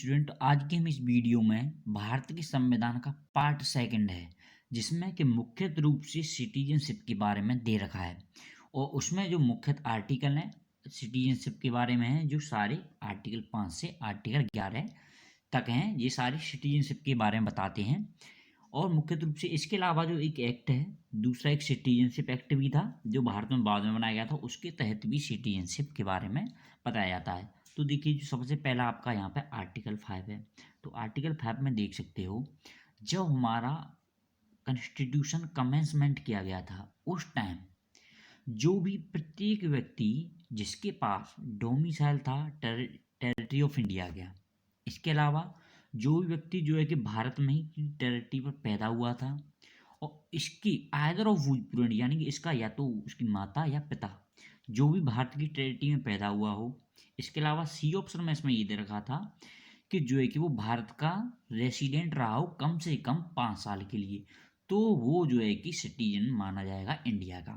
Student, आज के हम इस वीडियो में भारत के संविधान का पार्ट सेकंड है, जिसमें कि मुख्य रूप से सिटीजनशिप के बारे में दे रखा है। और उसमें जो मुख्य आर्टिकल हैं सिटीजनशिप के बारे में हैं, जो सारे आर्टिकल 5 से आर्टिकल 11 तक हैं, ये सारी सिटीजनशिप के बारे में बताते हैं। और मुख्य रूप से इसके अलावा जो एक एक्ट है, दूसरा एक सिटीजनशिप एक्ट भी था जो भारत में बाद में बनाया गया था, उसके तहत भी सिटीजनशिप के बारे में बताया जाता है। तो देखिए, जो सबसे पहला आपका यहाँ पे आर्टिकल 5 है। तो आर्टिकल 5 में देख सकते हो, जब हमारा कॉन्स्टिट्यूशन कमेंसमेंट किया गया था, उस टाइम जो भी प्रत्येक व्यक्ति जिसके पास डोमिसाइल था टेरिटरी ऑफ इंडिया गया, इसके अलावा जो भी व्यक्ति जो है कि भारत में ही टेरिटरी पर पैदा हुआ था, और इसकी आइदर ऑफ स्टूडेंट, यानी कि इसका या तो उसकी माता या पिता जो भी भारत की टेरिटरी में पैदा हुआ हो। इसके अलावा सी ऑप्शन में इसमें ये दे रखा था कि जो है कि वो भारत का रेसिडेंट रहा हो कम से कम 5 साल के लिए, तो वो जो है कि सिटीजन माना जाएगा इंडिया का।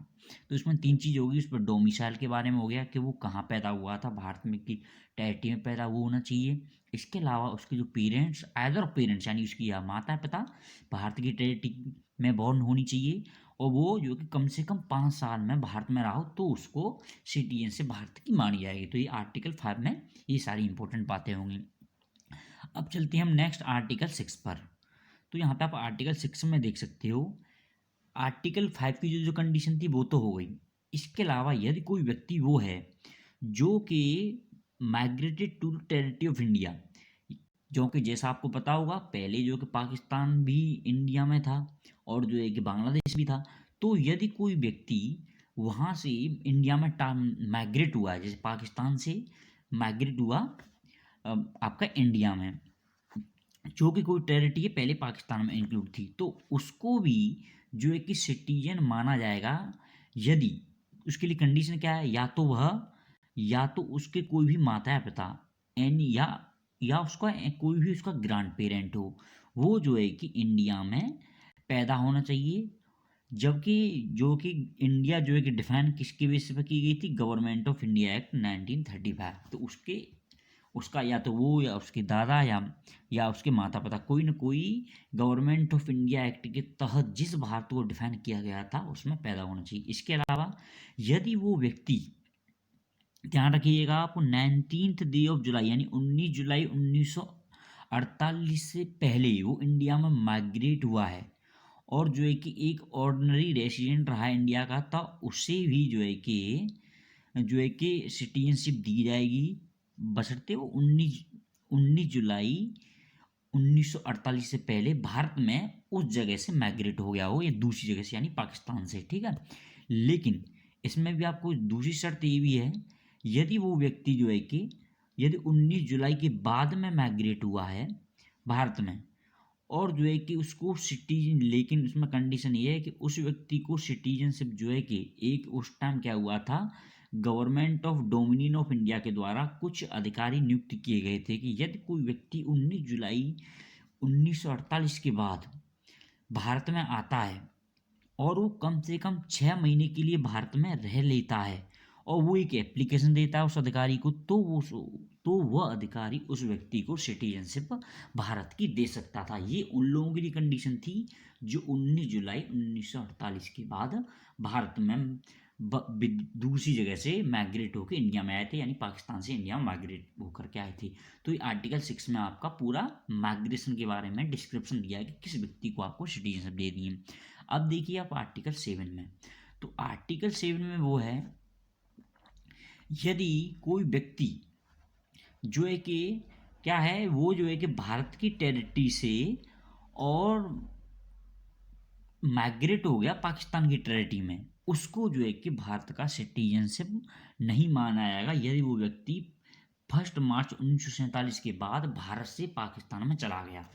तो इसमें 3 चीज़ होगी, उस पर डोमिसाइल के बारे में हो गया कि वो कहाँ पैदा हुआ था, भारत में की टेरिटरी में पैदा हुआ होना चाहिए। इसके अलावा उसके जो पेरेंट्स, आइदर पेरेंट्स यानी उसकी या माता पिता भारत की टेरिटरी में बॉर्न होनी चाहिए, और वो जो कि कम से कम 5 साल में भारत में रहा हो, तो उसको सिटीजन से भारत की मानी जाएगी। तो ये आर्टिकल 5 में ये सारी इंपॉर्टेंट बातें होंगी। अब चलते हैं हम नेक्स्ट आर्टिकल 6 पर। तो यहाँ पे आप आर्टिकल 6 में देख सकते हो, आर्टिकल 5 की जो जो कंडीशन थी वो तो हो गई। इसके अलावा यदि कोई व्यक्ति वो है जो कि migrated to territory of India, जो कि जैसा आपको पता होगा पहले जो कि पाकिस्तान भी इंडिया में था और जो है कि बांग्लादेश भी था, तो यदि कोई व्यक्ति वहाँ से इंडिया में माइग्रेट हुआ है, जैसे पाकिस्तान से माइग्रेट हुआ आपका इंडिया में, जो कि कोई टेरिटरी पहले पाकिस्तान में इंक्लूड थी, तो उसको भी जो है कि सिटीजन माना जाएगा। यदि उसके लिए कंडीशन क्या है, या तो उसके कोई भी माता या पिता एन या उसका कोई भी उसका ग्रैंड पेरेंट हो, वो जो है कि इंडिया में पैदा होना चाहिए। जबकि जो कि इंडिया जो है कि डिफाइन किसके बेसिस पर की गई थी, गवर्नमेंट ऑफ इंडिया एक्ट 1935। तो उसका या तो वो या उसके दादा या उसके माता पिता, कोई ना कोई गवर्नमेंट ऑफ इंडिया एक्ट के तहत जिस भारत को डिफाइन किया गया था उसमें पैदा होना चाहिए। इसके अलावा यदि वो व्यक्ति, ध्यान रखिएगा आप, 19th डे ऑफ जुलाई यानी 19 जुलाई 1948 से पहले वो इंडिया में माइग्रेट हुआ है, और जो है कि एक ऑर्डिनरी रेसिडेंट रहा इंडिया का, तब उसे भी जो है कि सिटीजनशिप दी जाएगी, बशर्ते वो 19 जुलाई 1948 से पहले भारत में उस जगह से माइग्रेट हो गया हो, या दूसरी जगह से यानी पाकिस्तान से। ठीक है, लेकिन इसमें भी आपको दूसरी शर्त ये भी है, यदि वो व्यक्ति जो है कि यदि 19 जुलाई के बाद में माइग्रेट हुआ है भारत में, और जो है कि उसको सिटीजन, लेकिन उसमें कंडीशन ये है कि उस व्यक्ति को सिटीजनशिप जो है कि एक उस टाइम क्या हुआ था, government of dominion of India के द्वारा कुछ अधिकारी नियुक्त किए गए थे कि यदि कोई व्यक्ति 19 जुलाई 1948 के बाद भारत में आता है और वो कम से कम 6 महीने के लिए भारत में रह लेता है, और वो एक एप्लीकेशन देता है उस अधिकारी को, तो वह अधिकारी उस व्यक्ति को सिटीजनशिप भारत की दे सकता था। ये उन लोगों के लिए कंडीशन थी जो 19 जुलाई 1948 के बाद भारत में दूसरी जगह से माइग्रेट होकर इंडिया में आए थे, यानी पाकिस्तान से इंडिया में माइग्रेट होकर के आए थे। तो ये आर्टिकल 6 में आपका पूरा माइग्रेशन के बारे में डिस्क्रिप्शन दिया है कि किस व्यक्ति को आपको सिटीजनशिप दे दी है। अब देखिए आप आर्टिकल 7 में, तो आर्टिकल 7 में वो है, यदि कोई व्यक्ति जो है कि क्या है, वो जो है कि भारत की टेरिटरी से और माइग्रेट हो गया पाकिस्तान की टेरिटरी में, उसको जो है कि भारत का सिटीजनशिप नहीं माना जाएगा यदि वो व्यक्ति 1 मार्च 1947 के बाद भारत से पाकिस्तान में चला गया।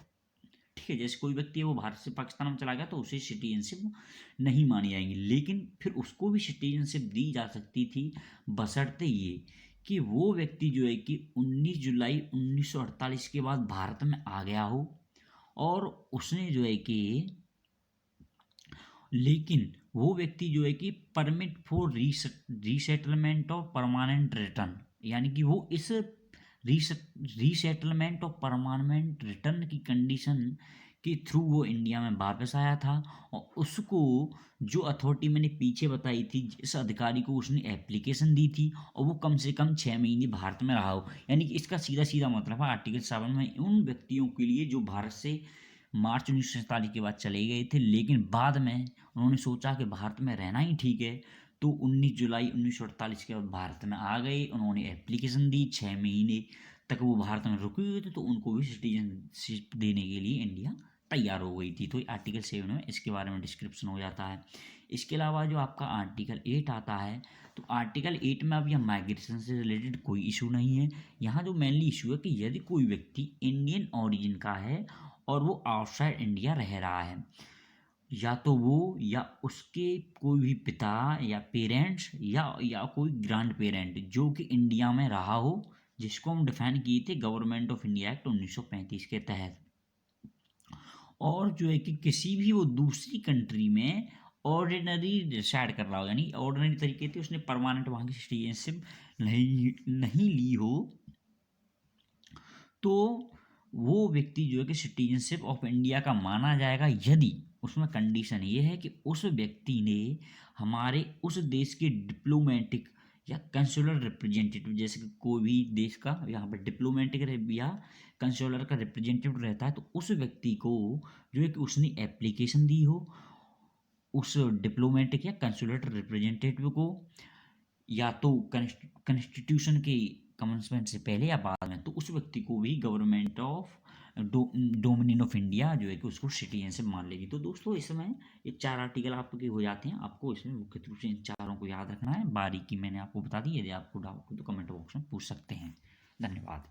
ठीक है, जैसे कोई व्यक्ति है वो भारत से पाकिस्तान में चला गया, तो उसे सिटीजनशिप नहीं मानी जाएंगी, लेकिन फिर उसको भी सिटीजनशिप दी जा सकती थी, बशर्ते ये कि वो व्यक्ति जो है कि 19 जुलाई 1948 के बाद भारत में आ गया हो, और उसने जो है कि, लेकिन वो व्यक्ति जो है कि permit for resettlement of permanent return, यानी कि वो इस रीसेटलमेंट और परमानेंट रिटर्न की कंडीशन के थ्रू वो इंडिया में वापस आया था। और उसको जो अथॉरिटी मैंने पीछे बताई थी, जिस अधिकारी को उसने एप्लीकेशन दी थी, और वो कम से कम 6 महीने भारत में रहा हो। यानी कि इसका सीधा सीधा मतलब है आर्टिकल 7 में उन व्यक्तियों के लिए जो भारत से मार्च 1947 के बाद चले गए थे, लेकिन बाद में उन्होंने सोचा कि भारत में रहना ही ठीक है, तो 19 जुलाई 1948 के बाद भारत में आ गए। उन्होंने एप्लीकेशन दी, 6 महीने तक वो भारत में रुके हुए थे, तो उनको भी सिटीजनशिप देने के लिए इंडिया तैयार हो गई थी। तो आर्टिकल 7 में इसके बारे में डिस्क्रिप्शन हो जाता है। इसके अलावा जो आपका आर्टिकल 8 आता है, तो आर्टिकल 8 में अब यह माइग्रेशन से रिलेटेड कोई इशू नहीं है। यहाँ जो मेनली इशू है कि यदि कोई व्यक्ति इंडियन ओरिजिन का है और वो आउटसाइड इंडिया रह रहा है, या तो वो या उसके कोई भी पिता या पेरेंट्स या कोई ग्रैंड पेरेंट जो कि इंडिया में रहा हो, जिसको हम डिफाइन किए थे गवर्नमेंट ऑफ इंडिया एक्ट 1935 के तहत, और जो है कि किसी भी वो दूसरी कंट्री में ऑर्डिनरी रिसाइड कर रहा हो, यानी ऑर्डिनरी तरीके से उसने परमानेंट वहाँ की सिटीजनशिप नहीं नहीं ली हो, तो वो व्यक्ति जो है कि सिटीजनशिप ऑफ इंडिया का माना जाएगा, यदि उसमें कंडीशन ये है कि उस व्यक्ति ने हमारे उस देश के डिप्लोमेटिक या कंसुलर रिप्रेजेंटेटिव, जैसे कि कोई भी देश का यहाँ पर डिप्लोमेटिक या कंसुलर का रिप्रेजेंटेटिव रहता है, तो उस व्यक्ति को जो है कि उसने एप्लीकेशन दी हो उस डिप्लोमेटिक या कंसुलर रिप्रेजेंटेटिव को, या तो कॉन्स्टिट्यूशन के कमेंसमेंट से पहले या बाद में, तो उस व्यक्ति को भी government of dominion of India जो है कि उसको सिटीजनशिप मान लेगी। तो दोस्तों इसमें ये 4 आर्टिकल आपके हो जाते हैं। आपको इसमें मुख्य रूप से इन चारों को याद रखना है। बारीकी मैंने आपको बता दी। यदि आपको डाउट हो तो कमेंट बॉक्स में पूछ सकते हैं। धन्यवाद।